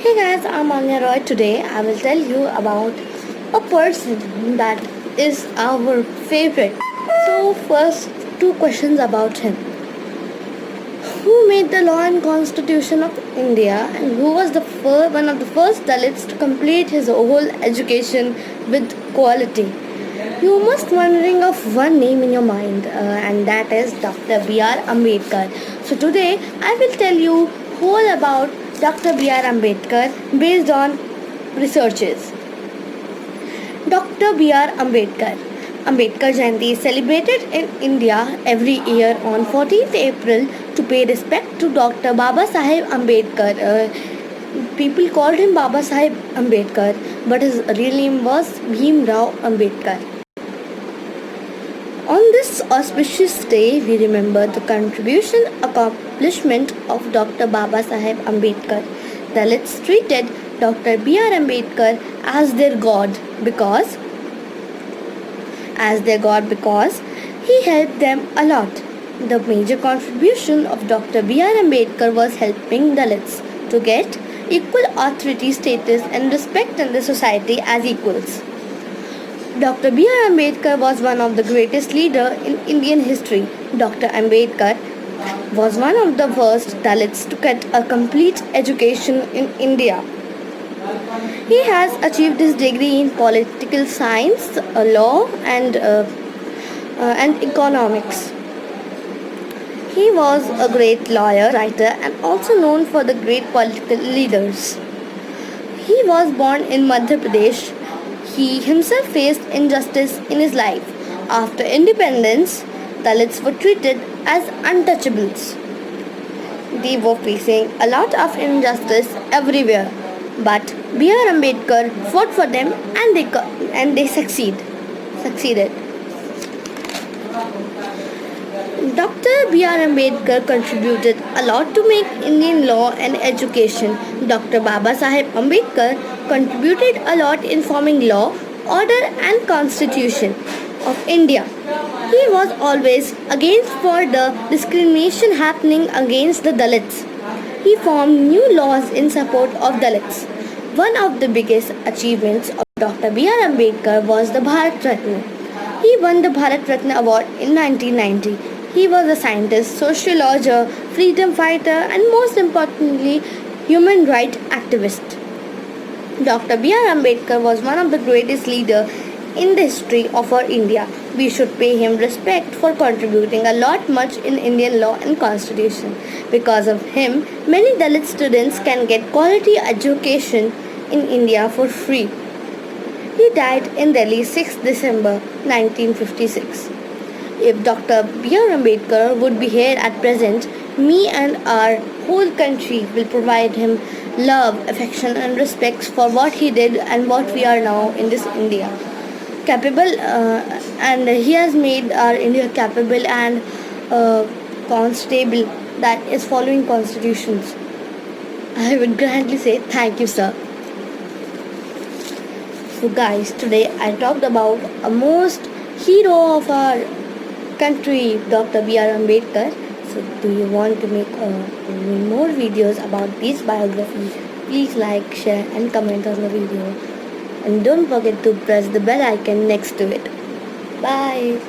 Hey guys, I'm Anya Roy. Today I will tell you about a person that is our favorite. So first, two questions about him. Who made the law and constitution of India, and who was the one of the first Dalits to complete his whole education with quality? You must wondering of one name in your mind, and that is Dr. B.R. Ambedkar. So today I will tell you all about Dr. B.R. Ambedkar based on researches. Dr. B.R. Ambedkar. Ambedkar Jayanti is celebrated in India every year on 14th April to pay respect to Dr. Baba Saheb Ambedkar. People called him Baba Saheb Ambedkar, but his real name was Bhim Rao Ambedkar. On this auspicious day, we remember the contribution accomplishment of Dr. Baba Saheb Ambedkar. Dalits treated Dr. B.R. Ambedkar as their god because he helped them a lot. The major contribution of Dr. B.R. Ambedkar was helping Dalits to get equal authority, status and respect in the society as equals. Dr. B.R. Ambedkar was one of the greatest leaders in Indian history. Dr. Ambedkar was one of the first Dalits to get a complete education in India. He has achieved his degree in political science, law and economics. He was a great lawyer, writer and also known for the great political leaders. He was born in Madhya Pradesh. He himself faced injustice in his life. After independence, Dalits were treated as untouchables. They were facing a lot of injustice everywhere. But B.R. Ambedkar fought for them and they succeeded. Dr. B.R. Ambedkar contributed a lot to make Indian law and education. Dr. Baba Saheb Ambedkar contributed a lot in forming law, order and constitution of India. He was always against for the discrimination happening against the Dalits. He formed new laws in support of Dalits. One of the biggest achievements of Dr. B.R. Ambedkar was the Bharat Ratna. He won the Bharat Ratna award in 1990. He was a scientist, sociologist, freedom fighter and most importantly, human rights activist. Dr. B.R. Ambedkar was one of the greatest leaders in the history of our India. We should pay him respect for contributing a lot much in Indian law and constitution. Because of him, many Dalit students can get quality education in India for free. He died in Delhi 6 December 1956. If Dr. B.R. Ambedkar would be here at present, me and our whole country will provide him love, affection and respect for what he did and what we are now in this India. Capable and he has made our India capable and constable that is following constitutions. I would gladly say thank you, sir. So guys, today I talked about a most hero of our country, Dr. B.R. Ambedkar. So do you want to make more videos about this biography? Please like, share and comment on the video. And don't forget to press the bell icon next to it. Bye.